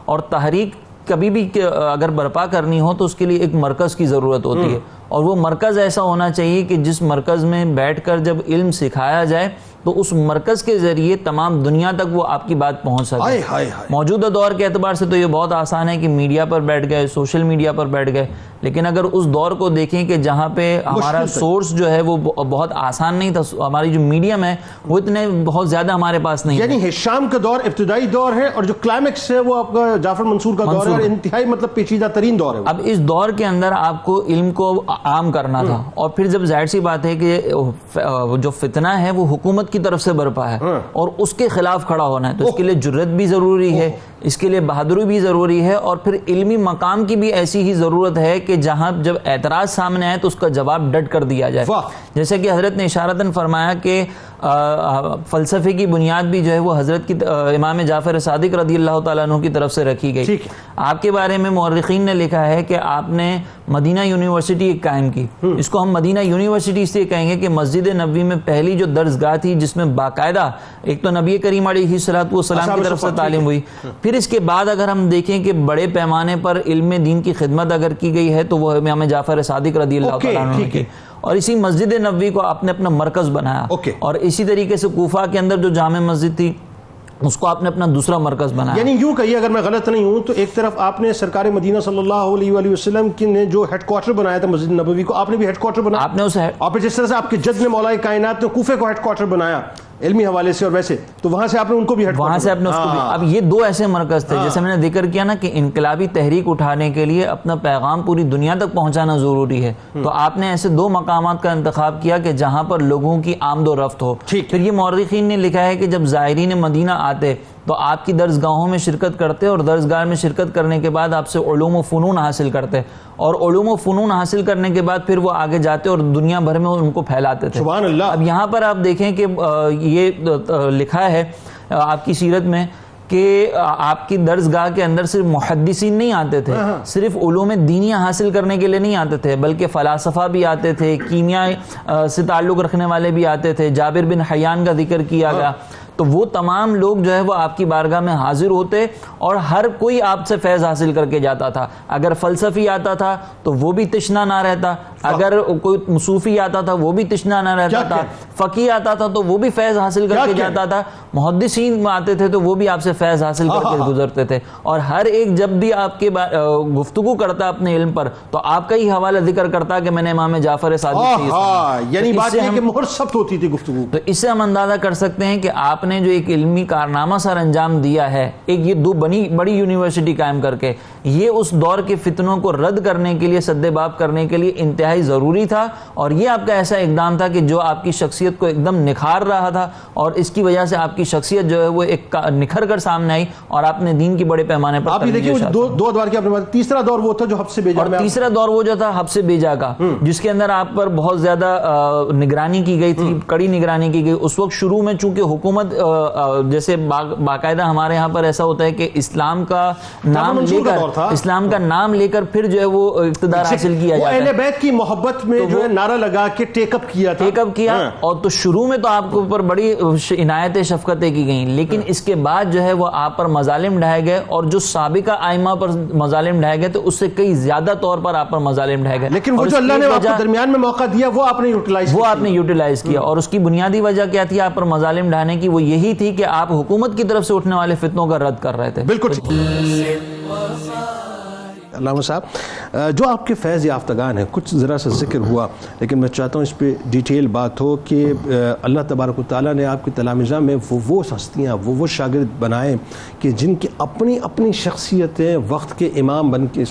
اور تحریک کبھی بھی اگر برپا کرنی ہو تو اس کے لیے ایک مرکز کی ضرورت ہوتی ہے، اور وہ مرکز ایسا ہونا چاہیے کہ جس مرکز میں بیٹھ کر جب علم سکھایا جائے تو اس مرکز کے ذریعے تمام دنیا تک وہ آپ کی بات پہنچ سکے. موجودہ دور کے اعتبار سے تو یہ بہت آسان ہے کہ میڈیا پر بیٹھ گئے، سوشل میڈیا پر بیٹھ گئے، لیکن اگر اس دور کو دیکھیں کہ جہاں پہ ہمارا سورس جو ہے وہ بہت آسان نہیں تھا، ہماری جو میڈیم ہے وہ اتنے بہت زیادہ ہمارے پاس نہیں. یعنی ہشام کا دور ابتدائی دور ہے اور جو کلائمیکس ہے وہ آپ کا جعفر منصور کا دور ہے، اور انتہائی مطلب پیچیدہ ترین دور ہے. اب اس دور کے اندر آپ کو علم کو عام کرنا تھا، اور پھر جب ظاہر سی بات ہے کہ جو فتنہ ہے وہ حکومت کی طرف سے برپا ہے اور اس کے خلاف کھڑا ہونا ہے، تو اس کے لیے جرت بھی ضروری ہے، اس کے لیے بہادری بھی ضروری ہے، اور پھر علمی مقام کی بھی ایسی ہی ضرورت ہے کہ جہاں جب اعتراض سامنے آئے تو اس کا جواب ڈٹ کر دیا جائے. جیسے کہ حضرت نے اشارتاً فرمایا کہ فلسفے کی بنیاد بھی جو ہے وہ حضرت کی امام جعفر صادق رضی اللہ تعالیٰ عنہ کی طرف سے رکھی گئی. آپ کے بارے میں مورخین نے لکھا ہے کہ آپ نے مدینہ یونیورسٹی ایک قائم کی. اس کو ہم مدینہ یونیورسٹی اس لیے کہیں گے کہ مسجد نبوی میں پہلی جو درسگاہ تھی جس میں باقاعدہ ایک تو نبی کریم علیہ الصلوۃ والسلام کی طرف سے تعلیم ہوئی, پھر اس کے بعد اگر ہم دیکھیں کہ بڑے پیمانے پر علم دین کی خدمت اگر کی گئی ہے تو وہ امام جعفر صادق رضی اللہ تعالیٰ عنہ کی, اور اسی مسجد نبوی کو آپ نے اپنا مرکز بنایا. اور اسی طریقے سے کوفہ کے اندر جو جامع مسجد تھی اس کو آپ نے اپنا دوسرا مرکز بنایا. یعنی یوں کہیے اگر میں غلط نہیں ہوں تو ایک طرف آپ نے سرکار مدینہ صلی اللہ علیہ وآلہ وسلم کی نے جو ہیڈ کوارٹر بنایا تھا مسجد نبوی کو, آپ نے بھی ہیڈ کوارٹر بنایا. آپ نے اسے, اور جس طرح سے آپ کے جد نے مولا کائنات نے کوفے کو ہیڈ کوارٹر بنایا علمی حوالے سے, اور ویسے تو وہاں سے آپ نے ان کو بھی ہیڈ وہاں سے آپ نے اس کو بھی. اب یہ دو ایسے مرکز تھے جیسے میں نے ذکر کیا نا کہ انقلابی تحریک اٹھانے کے لیے اپنا پیغام پوری دنیا تک پہنچانا ضروری ہے, تو آپ نے ایسے دو مقامات کا انتخاب کیا کہ جہاں پر لوگوں کی آمد و رفت ہو. پھر یہ مورخین نے لکھا ہے کہ جب زائرین مدینہ آتے تو آپ کی درسگاہوں میں شرکت کرتے, اور درسگاہ میں شرکت کرنے کے بعد آپ سے علوم و فنون حاصل کرتے, اور علوم و فنون حاصل کرنے کے بعد پھر وہ آگے جاتے اور دنیا بھر میں ان کو پھیلاتے تھے. سبحان اللہ. اب یہاں پر آپ دیکھیں کہ یہ لکھا ہے آپ کی سیرت میں کہ آپ کی درسگاہ کے اندر صرف محدثین نہیں آتے تھے, صرف علوم دینیہ حاصل کرنے کے لیے نہیں آتے تھے, بلکہ فلاسفہ بھی آتے تھے, کیمیا سے تعلق رکھنے والے بھی آتے تھے. جابر بن حیان کا ذکر کیا گیا. تو وہ تمام لوگ جو ہے وہ آپ کی بارگاہ میں حاضر ہوتے اور ہر کوئی آپ سے فیض حاصل کر کے جاتا تھا. اگر فلسفی آتا تھا تو وہ بھی تشنا نہ رہتا, اگر کوئی صوفی آتا تھا وہ بھی تشنا نہ رہتا تھا, فقیہ آتا تھا تو وہ بھی فیض حاصل کر کے جاتا تھا, محدثین آتے تھے تو وہ بھی آپ سے فیض حاصل کر کے گزرتے تھے. اور ہر ایک جب بھی آپ کے گفتگو کرتا اپنے علم پر تو آپ کا ہی حوالہ ذکر کرتا کہ میں نے امام جعفر صادق سے سنا. یعنی بات یہ کہ مہر ثبت ہوتی تھی گفتگو. تو اس سے ہم اندازہ کر سکتے ہیں کہ آپ نے جو ایک علمی کارنامہ سر انجام دیا ہے, ایک یہ دو بڑی یونیورسٹی قائم کر کے, یہ اس دور کے فتنوں کو رد کرنے کے لیے, سد باب کرنے کے لیے انتہائی ضروری تھا. اور یہ آپ کا ایسا اقدام تھا کہ جو آپ کی شخصیت کو ایک دم نکھار رہا تھا, اور اس کی وجہ سے آپ کی شخصیت جو ہے وہ ایک نکھر کر سامنے آئی, اور آپ نے دین کی بڑے پیمانے پر. آپ یہ دیکھیے دو دور کی آپ نے بات, تیسرا دور وہ تھا جو حبس بیجا, اور تیسرا دور وہ جو تھا حبس بیجا کا, جس کے اندر آپ پر بہت زیادہ نگرانی کی گئی تھی, کڑی نگرانی کی گئی. اس وقت شروع میں چونکہ حکومت جیسے باقاعدہ ہمارے ہاں پر ایسا ہوتا ہے کہ اسلام کا نام لے کر پھر جو ہے وہ اقتدار حاصل کیا جاتا ہے. اہل بیت کی محبت میں جو ہے نعرہ لگا کے ٹیک اپ کیا, اور تو شروع میں تو آپ کے اوپر بڑی عنایتیں شفقتیں کی گئیں, لیکن اس کے بعد جو ہے وہ آپ پر مظالم ڈھائے گئے, اور جو سابقہ ائمہ پر مظالم ڈھائے گئے تو اس سے کئی زیادہ طور پر آپ پر مظالم ڈھائے گئے. لیکن وہ جو اللہ نے آپ کے درمیان میں موقع دیا وہ آپ نے یوٹیلائز کیا. اور اس کی بنیادی وجہ کیا تھی آپ پر مظالم ڈھانے کی؟ وہ یہی تھی کہ آپ حکومت کی طرف سے اٹھنے والے فتنوں کا رد کر رہے تھے. بالکل. علامہ صاحب, جو آپ کے فیض یافتگان ہیں, کچھ ذرا سا ذکر ہوا, لیکن میں چاہتا ہوں اس پہ ڈیٹیل بات ہو کہ اللہ تبارک و تعالیٰ نے آپ کی تلامذہ میں وہ ہستیاں, وہ شاگرد بنائے کہ جن کی اپنی شخصیتیں وقت کے امام بن کے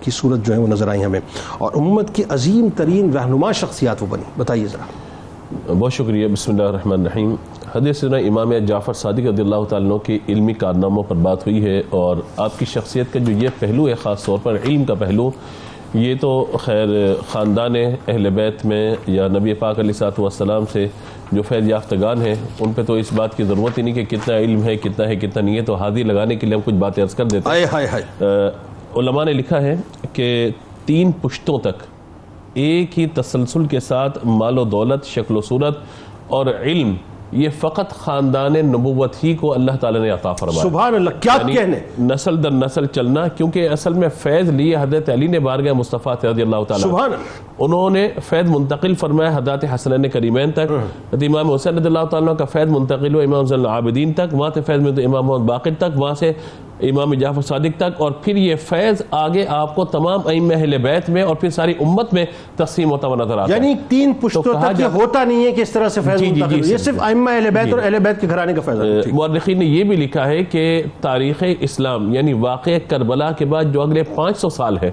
کی صورت جو ہے وہ نظر آئی ہمیں, اور امت کی عظیم ترین رہنما شخصیات وہ بنی. بتائیے ذرا. بہت شکریہ. بسم اللہ الرحمن الرحیم. حضرت سیدنا امام جعفر صادق رضی اللہ تعالیٰ عنہ کی علمی کارناموں پر بات ہوئی ہے, اور آپ کی شخصیت کا جو یہ پہلو ہے, خاص طور پر علم کا پہلو, یہ تو خیر خاندان اہل بیت میں یا نبی پاک علیہ الصلوۃ والسلام سے جو فیض یافتگان ہیں ان پہ تو اس بات کی ضرورت ہی نہیں کہ کتنا علم ہے, کتنا نہیں ہے, تو حاضر لگانے کے لیے ہم کچھ باتیں عرض کر دیتے ہیں. علماء نے لکھا ہے کہ 3 پشتوں تک ایک ہی تسلسل کے ساتھ مال و دولت, شکل و صورت اور علم, یہ فقط خاندان نبوت ہی کو اللہ تعالیٰ نے عطا فرمایا. سبحان اللہ, کیا کہنے, نسل در نسل چلنا, کیونکہ اصل میں فیض لیے حضرت علی نے بارگاہ مصطفیٰ رضی اللہ تعالیٰ. سبحان اللہ. انہوں نے فیض منتقل فرمایا حضرت حسنین کریمین تک, امام حسین رضی اللہ تعالیٰ کا فیض منتقل ہوا امام زین العابدین تک, وہاں سے فیض میں تو امام محمد باقر تک, وہاں سے امام جعفر صادق تک, اور پھر یہ فیض آگے آپ کو تمام ائمہ اہل بیت میں اور پھر ساری امت میں تقسیم ہوتا ہوا نظر آتا ہے. یعنی 3 پشتوں تک یہ ہوتا نہیں ہے کہ اس طرح سے فیض منتقل, یہ صرف ائمہ اہل بیت اور اہل بیت کے گھرانے کا فیض ہے. مورخین نے یہ بھی لکھا ہے کہ تاریخ اسلام یعنی واقعہ کربلا کے بعد جو اگلے 500 سال ہے,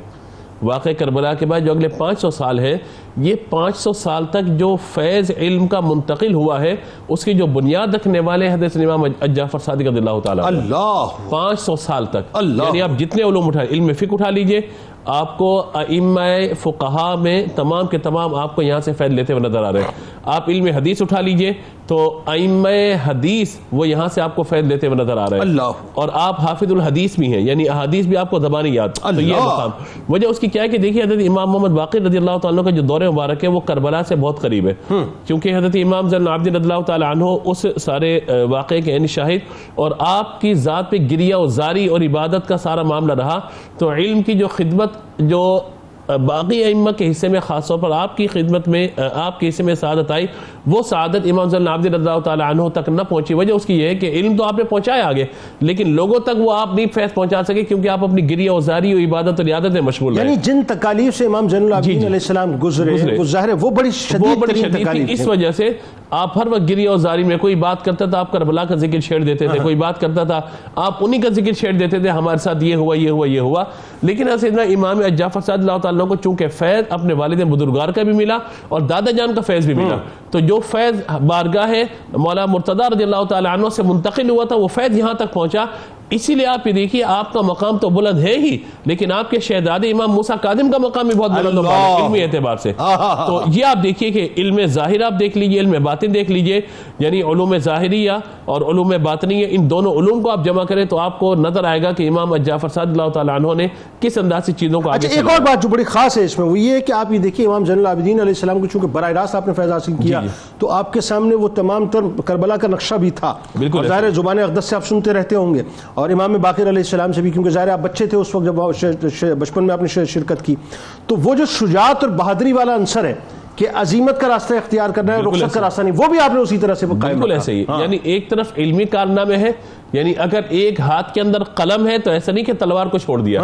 واقع کربلا کے بعد جو اگلے 500 سال ہے, یہ 500 سال تک جو فیض علم کا منتقل ہوا ہے اس کی جو بنیاد رکھنے والے حضرت امام جعفر صادق رضی اللہ تعالیٰ. اللہ 500 سال تک, یعنی آپ جتنے علوم اٹھائیں, علم فقہ اٹھا لیجئے, آپ کو ائمہ فقہا میں تمام کے تمام آپ کو یہاں سے فیض لیتے ہوئے نظر آ رہے ہیں. آپ علم حدیث اٹھا لیجئے تو ائمہ حدیث وہ یہاں سے آپ کو فیض لیتے ہوئے نظر آ رہے ہیں اللہ، اور آپ حافظ الحدیث بھی ہیں، یعنی احادیث بھی آپ کو زبانی یاد. تو یہ مقام وجہ اس کی کیا ہے کہ دیکھیے حضرت امام محمد باقر رضی اللہ تعالیٰ کا جو دور مبارک ہے وہ کربلا سے بہت قریب ہے، کیونکہ حضرت امام زین العابدین رضی اللہ تعالیٰ عنہ اس سارے واقعے کے عین شاہد، اور آپ کی ذات پہ گریہ و زاری اور عبادت کا سارا معاملہ رہا. تو علم کی جو خدمت جو باقی ائمہ کے حصے میں خاص طور پر آپ کی خدمت میں آپ کے حصے میں سعادت آئی، وہ سعادت امام زین العابدین رضی اللہ تعالیٰ عنہ تک نہ پہنچی. وجہ اس کی یہ ہے کہ علم تو آپ نے پہنچایا آگے، لیکن لوگوں تک وہ آپ نہیں فیض پہنچا سکے کیونکہ آپ اپنی گریہ وزاری و عبادت اور عیادت میں مشغول رہے. یعنی جن تکالیف سے امام زین العابدین علیہ السلام گزرے وہ ظاہر ہے وہ بڑی شدید تھی. اس وجہ سے آپ ہر وقت گریہ وزاری میں، کوئی بات کرتا تھا آپ کربلا کا ذکر چھیڑ دیتے تھے، کوئی بات کرتا تھا آپ انہی کا ذکر چھیڑ دیتے تھے، ہمارے ساتھ یہ ہوا یہ ہوا یہ ہوا. لیکن سیدنا امام جعفر صادق اللہ تعالیٰ کو چونکہ فیض اپنے والد بزرگوار کا بھی ملا اور دادا جان کا فیض بھی ملا، تو جو فیض بارگاہ مولا مرتضیٰ رضی اللہ تعالیٰ عنہ سے منتقل ہوا تھا وہ فیض یہاں تک پہنچا. اسی لیے آپ یہ دیکھیے آپ کا مقام تو بلند ہے ہی، لیکن آپ کے شہزادے امام موسیٰ کاظم کا مقام بھی بہت بلند ہے علمی اعتبار سے. تو یہ آپ دیکھیے کہ علم ظاہر آپ دیکھ لیجئے، علم باطن دیکھ لیجئے، یعنی علوم ظاہریہ اور علوم باطنیہ، ان دونوں علوم کو آپ جمع کریں تو آپ کو نظر آئے گا کہ امام جعفر صادق اللہ تعالیٰ عنہ نے کس انداز سے چیزوں کو آگے چلایا. ایک اور بات جو بڑی خاص ہے اس میں وہ یہ ہے کہ آپ یہ دیکھیے امام زین العابدین علیہ السلام کو چونکہ براہ راست آپ نے فیض حاصل کیا تو آپ کے سامنے وہ تمام تر کربلا کا نقشہ بھی تھا، اور ظاہر زبان اقدس سے آپ سنتے رہتے ہوں گے، اور امام باقر علیہ السلام سے بھی، کیونکہ ظاہر آپ بچے تھے اس وقت جب بچپن میں آپ نے شرکت کی. تو وہ جو شجاعت اور بہادری والا عنصر ہے کہ عظیمت کا راستہ اختیار کرنا ہے، رخصت کا راستہ نہیں، وہ بھی آپ نے اسی طرح سے قائم رکھا. بالکل ایسے ہی، یعنی ایک طرف علمی کارنامے ہے، یعنی اگر ایک ہاتھ کے اندر قلم ہے تو ایسا نہیں کہ تلوار کو چھوڑ دیا،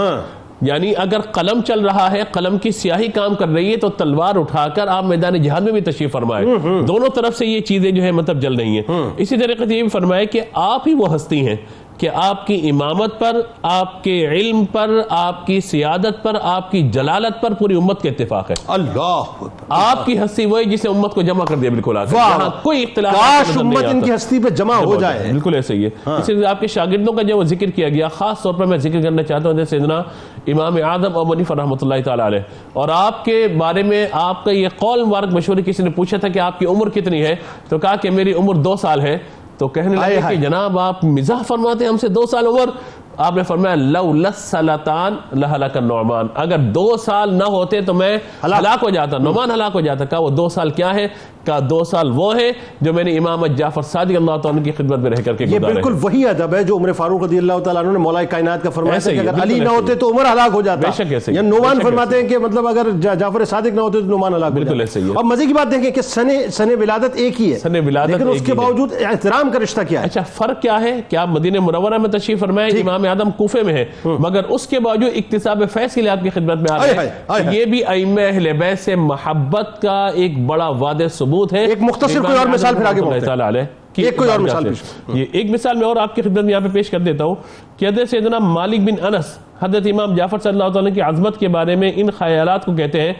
یعنی اگر قلم چل رہا ہے، قلم کی سیاہی کام کر رہی ہے تو تلوار اٹھا کر آپ میدان جہاد میں بھی تشریف فرمائے. دونوں طرف سے یہ چیزیں جو ہے مطلب جل رہی ہیں. اسی طریقے سے یہ بھی فرمائے کہ آپ ہی وہ ہستی ہیں کہ آپ کی امامت پر، آپ کے علم پر، آپ کی سیادت پر، آپ کی جلالت پر پوری امت کے اتفاق ہے. اللہ، آپ کی ہستی وہی جسے امت کو جمع کر دیا بالکل آگے، یہاں کوئی اختلاف کاش امت ان کی ہستی پہ جمع ہو جائے. بالکل ایسے ہی ہے. اسی لیے آپ کے شاگردوں کا جو ذکر کیا گیا، خاص طور پر میں ذکر کرنا چاہتا ہوں جیسے سیدنا امام اعظم ابو حنیفہ رحمۃ اللہ تعالیٰ علیہ، اور آپ کے بارے میں آپ کا یہ قول مبارک مشہور ہے. کسی نے پوچھا تھا کہ آپ کی عمر کتنی ہے تو کہا کہ میری عمر 2 سال ہے. تو کہنے لگے کہ جناب آپ مزاح فرماتے ہیں، ہم سے 2 سال عمر. آپ نے فرمایا لولا السنتان لہلک النعمان، اگر 2 سال نہ ہوتے تو میں ہلاک ہو جاتا، نعمان ہلاک ہو جاتا. کہا وہ 2 سال کیا ہے؟ کہا 2 سال وہ ہیں جو میں نے امام جعفر صادق اللہ تعالیٰ کی خدمت میں رہ کر کے گزارے. یہ بالکل وہی ادب ہے جو عمر فاروق رضی اللہ تعالیٰ عنہ نے مولا کائنات کا فرمایا تھا کہ اگر علی نہ ہوتے تو عمر ہلاک ہو جاتا. یا نعمان فرماتے ہیں کہ مطلب اگر جعفر صادق نہ ہوتے تو نعمان ہلاک ہو جاتا. اور مزے کی بات دیکھیں کہ سن ولادت ایک ہی ہے، لیکن اس کے باوجود احترام کا رشتہ کیا ہے. اچھا فرق کیا ہے کہ آپ مدینہ منورہ میں تشریف فرمائے، امام اعظم کوفے میں ہے، مگر اس کے باوجود اکتساب فیض کے لیے آپ کی خدمت میں آ رہے ہیں. یہ بھی ائمہ اہل بیت سے محبت کا ایک بڑا واضح ثبوت ہے. ایک مختصر کوئی اور مثال پھر آگے بڑھتے ہیں. ایک مثال میں اور آپ کی خدمت میں یہاں پہ پیش کر دیتا ہوں کہ حضرت سیدنا مالک بن انس حضرت امام جعفر صلی اللہ تعالیٰ کی عظمت کے بارے میں ان خیالات کو کہتے ہیں.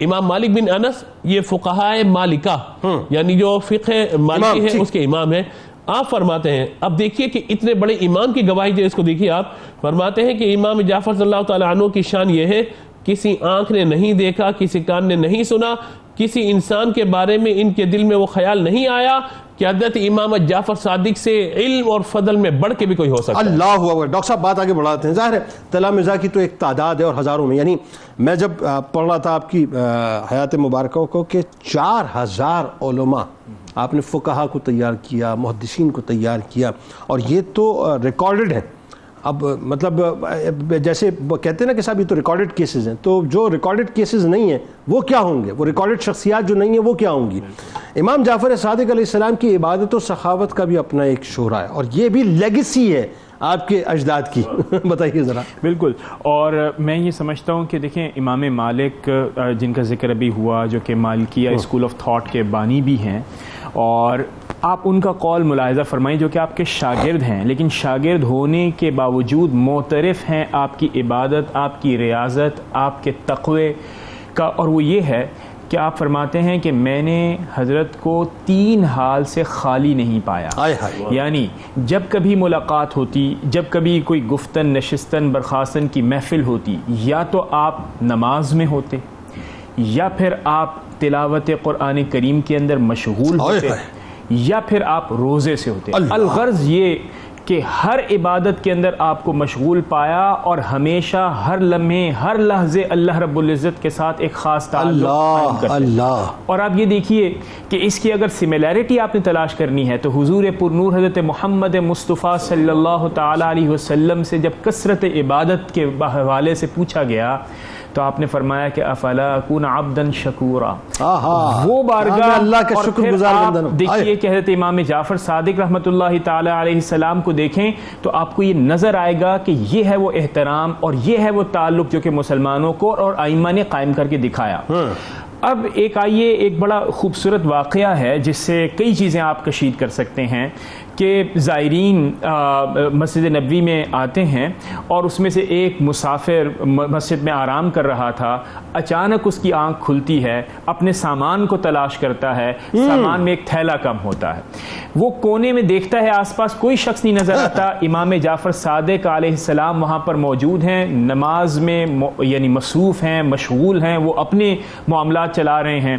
امام مالک بن انس یہ فقہائے مالکہ یعنی جو فقہ مالکی ہے اس کے امام ہیں. آپ فرماتے ہیں، اب دیکھیے کہ اتنے بڑے امام کی گواہی جو اس کو دیکھیے، آپ فرماتے ہیں کہ امام جعفر صلی اللہ تعالیٰ عنہ کی شان یہ ہے کسی آنکھ نے نہیں دیکھا، کسی کان نے نہیں سنا، کسی انسان کے بارے میں ان کے دل میں وہ خیال نہیں آیا کہ حضرت امام جعفر صادق سے علم اور فضل میں بڑھ کے بھی کوئی ہو سکتا ہے. اللہ اکبر. ڈاکٹر صاحب بات آگے بڑھاتے ہیں. ظاہر ہے تلامذہ کی تو ایک تعداد ہے اور ہزاروں میں، یعنی میں جب پڑھ رہا تھا آپ کی حیات مبارکہ کو کہ 4000 علماء آپ نے فقہا کو تیار کیا، محدثین کو تیار کیا، اور یہ تو ریکارڈڈ ہے. اب مطلب جیسے کہتے ہیں نا کہ صاحب یہ تو ریکارڈڈ کیسز ہیں، تو جو ریکارڈڈ کیسز نہیں ہیں وہ کیا ہوں گے؟ وہ ریکارڈڈ شخصیات جو نہیں ہیں وہ کیا ہوں گی؟ امام جعفر صادق علیہ السلام کی عبادت و سخاوت کا بھی اپنا ایک شہرہ ہے، اور یہ بھی لیگیسی ہے آپ کے اجداد کی. بتائیے ذرا. بالکل. اور میں یہ سمجھتا ہوں کہ دیکھیں امام مالک جن کا ذکر ابھی ہوا جو کہ مالکیہ اسکول آف تھاٹ کے بانی بھی ہیں، اور آپ ان کا قول ملاحظہ فرمائیں جو کہ آپ کے شاگرد ہیں، لیکن شاگرد ہونے کے باوجود معترف ہیں آپ کی عبادت، آپ کی ریاضت، آپ کے تقوی کا. اور وہ یہ ہے کہ آپ فرماتے ہیں کہ میں نے حضرت کو 3 حال سے خالی نہیں پایا. یعنی جب کبھی ملاقات ہوتی، جب کبھی کوئی گفتن نشستن برخاستن کی محفل ہوتی، یا تو آپ نماز میں ہوتے، یا پھر آپ تلاوت قرآن کریم کے اندر مشغول ہوتے یا پھر آپ روزے سے ہوتے. الغرض یہ کہ ہر عبادت کے اندر آپ کو مشغول پایا اور ہمیشہ ہر لمحے ہر لحظے اللہ رب العزت کے ساتھ ایک خاص تعلق قائم کرتے. اور آپ یہ دیکھیے کہ اس کی اگر سملیرٹی آپ نے تلاش کرنی ہے تو حضور پر نور حضرت محمد مصطفیٰ صلی اللہ تعالی علیہ وسلم سے جب کثرت عبادت کے حوالے سے پوچھا گیا تو آپ نے فرمایا کہ افلا اکون عبدا شکورا، وہ بارگاہ. اللہ کا اور شکر پھر گزار آپ بندہ. دیکھیے کہ حضرت امام جعفر صادق رحمۃ اللہ تعالی علیہ السلام کو دیکھیں تو آپ کو یہ نظر آئے گا کہ یہ ہے وہ احترام اور یہ ہے وہ تعلق جو کہ مسلمانوں کو اور ائمہ نے قائم کر کے دکھایا. اب ایک بڑا خوبصورت واقعہ ہے جس سے کئی چیزیں آپ کشید کر سکتے ہیں کہ زائرین مسجد نبوی میں آتے ہیں اور اس میں سے ایک مسافر مسجد میں آرام کر رہا تھا. اچانک اس کی آنکھ کھلتی ہے، اپنے سامان کو تلاش کرتا ہے، سامان میں ایک تھیلا کم ہوتا ہے. وہ کونے میں دیکھتا ہے آس پاس کوئی شخص نہیں نظر آتا. امام جعفر صادق علیہ السلام وہاں پر موجود ہیں، نماز میں یعنی مصروف ہیں، مشغول ہیں، وہ اپنے معاملات چلا رہے ہیں.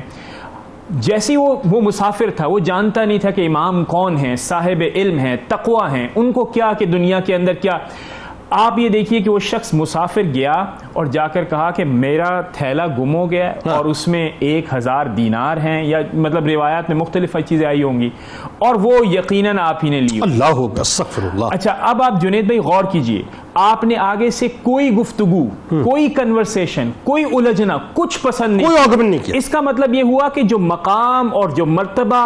جیسی وہ مسافر تھا، وہ جانتا نہیں تھا کہ امام کون ہیں، صاحب علم ہیں، تقوی ہیں، ان کو کیا کہ دنیا کے اندر کیا. آپ یہ دیکھیے کہ وہ شخص مسافر گیا اور جا کر کہا کہ میرا تھیلا گم ہو گیا اور اس میں 1000 دینار ہیں، یا مطلب روایات میں مختلف چیزیں آئی ہوں گی، اور وہ یقیناً آپ ہی نے لی. اللہ استغفر اللہ. اچھا اب آپ جنید بھائی غور کیجئے، آپ نے آگے سے کوئی گفتگو، کوئی کنورسیشن، کوئی الجھنا، کچھ پسند نہیں، کوئی آرگومنٹ نہیں کیا. اس کا مطلب یہ ہوا کہ جو مقام اور جو مرتبہ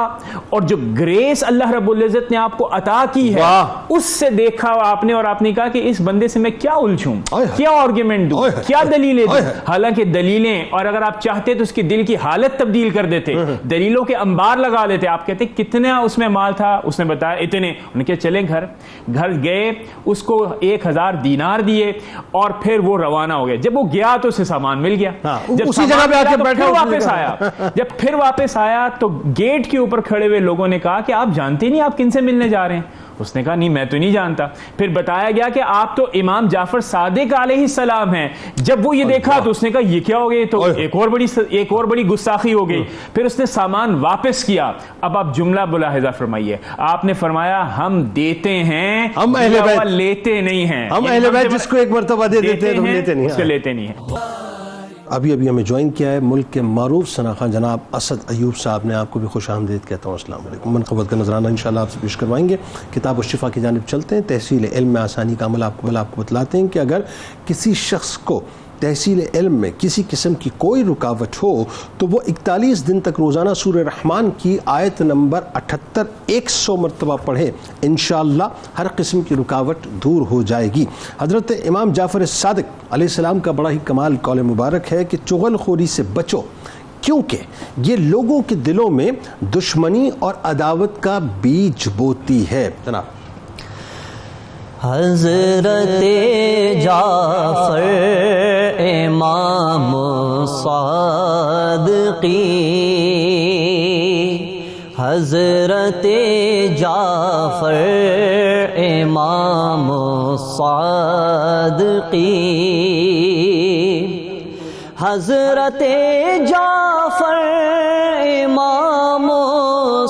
اور جو گریس اللہ رب العزت نے آپ کو عطا کی ہے اس سے دیکھا آپ نے، اور آپ نے کہا کہ اس بندے سے میں کیا الجھوں، کیا آرگومنٹ دوں، کیا دلیلیں دوں. حالانکہ دلیلیں، اور اگر آپ چاہتے تو اس کی دل کی حالت تبدیل کر دیتے، دلیلوں کے انبار لگا دیتے. آپ کہتے کتنا اس میں مال تھا، اس نے بتایا اتنے. انہوں نے کہا چلیں گھر گئے، اس کو 1000 دینار دیے اور پھر وہ روانہ ہو گیا. جب وہ گیا تو اسے سامان مل گیا. جب اسی جگہ پہ آ کے بیٹھا واپس آیا، جب پھر واپس آیا تو گیٹ کے اوپر کھڑے ہوئے لوگوں نے کہا کہ آپ جانتے نہیں آپ کن سے ملنے جا رہے ہیں. اس نے کہا نہیں میں تو نہیں جانتا. پھر بتایا گیا کہ آپ تو امام جعفر صادق علیہ السلام ہیں. جب وہ یہ دیکھا تو اس نے کہا یہ کیا ہو گئی، تو ایک اور بڑی گستاخی ہو گئی. پھر اس نے سامان واپس کیا. اب آپ جملہ ملاحظہ فرمائیے، آپ نے فرمایا ہم دیتے ہیں، ہم لیتے نہیں ہیں. ہم اہل بیت جس کو ایک مرتبہ دے دیتے ہیں تو لیتے نہیں، اس کو لیتے نہیں ہیں. ابھی ہمیں جوائن کیا ہے ملک کے معروف ثناخواں جناب اسد ایوب صاحب نے. آپ کو بھی خوش آمدید کہتا ہوں. السلام علیکم. منقبت کا نظرانہ انشاءاللہ آپ سے پیش کروائیں گے. کتاب الشفا کی جانب چلتے ہیں. تحصیل علم میں آسانی کا عمل آپ کو بتلاتے ہیں کہ اگر کسی شخص کو تحصیل علم میں کسی قسم کی کوئی رکاوٹ ہو تو وہ 41 دن تک روزانہ سورہ رحمان کی آیت نمبر 78 100 مرتبہ پڑھے، انشاءاللہ ہر قسم کی رکاوٹ دور ہو جائے گی. حضرت امام جعفر صادق علیہ السلام کا بڑا ہی کمال قول مبارک ہے کہ چغل خوری سے بچو، کیونکہ یہ لوگوں کے دلوں میں دشمنی اور عداوت کا بیج بوتی ہے. جناب حضرت جعفر امام صادقی، حضرت جعفر امام صادقی، حضرت جعفر امام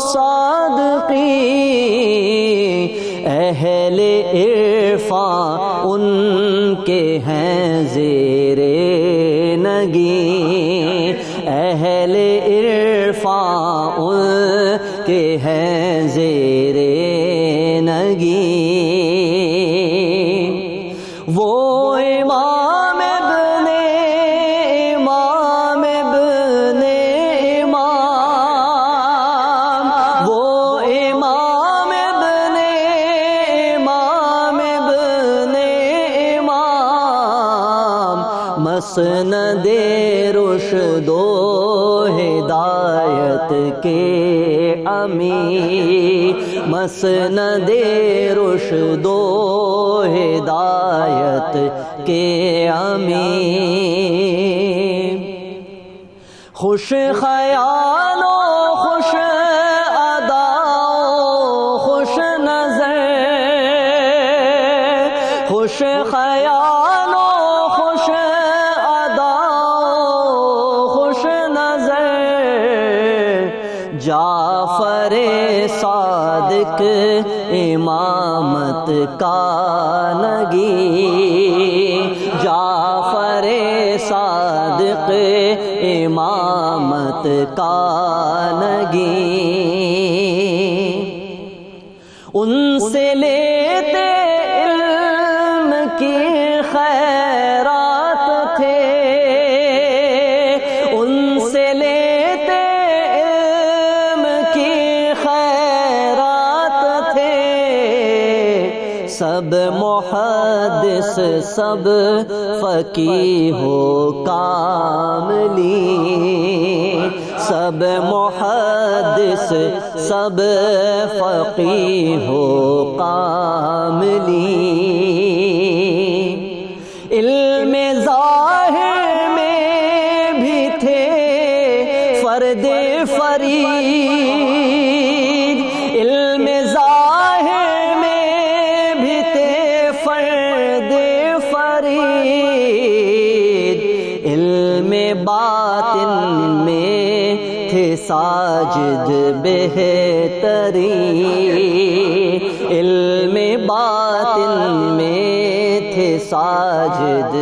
صادقی، اہل عرفان ان کے ہیں زیر نگیں، اہل عرفان ان کے ہیں زیر نگیں. وہ امام ابن امام ابن امام، وہ امام ابن امام ابن امام، مسند رشد و ہدایت کے امیر، مسند رشد و ہدایت کے امیر. خوش خیال و خوش ادا و خوش نظر، خوش خیال و خوش ادا و خوش صادق امامت کا نگی، جعفر صادق امامت کا نگی، ان سے لیتے علم کی خیرات تھے، ان سے لیتے علم کی خیرات تھے، سب محدث سب فقیہ و کاملی، سب محدث سب فقیہ و کاملی، علم ظاہر میں بھی تھے فرد فرید، علم ظاہر میں بھی تھے فرد فرید، علم باطن میں تھے ساجد بہترین، علم باطن میں تھے ساجد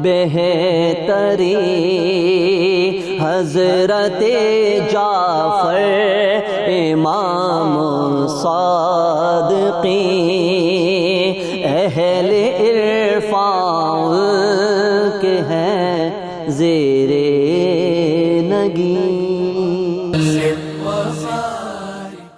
بہترین، حضرت جعفر امام صادقین، اہل عرفان کے ہیں زیر نگین۔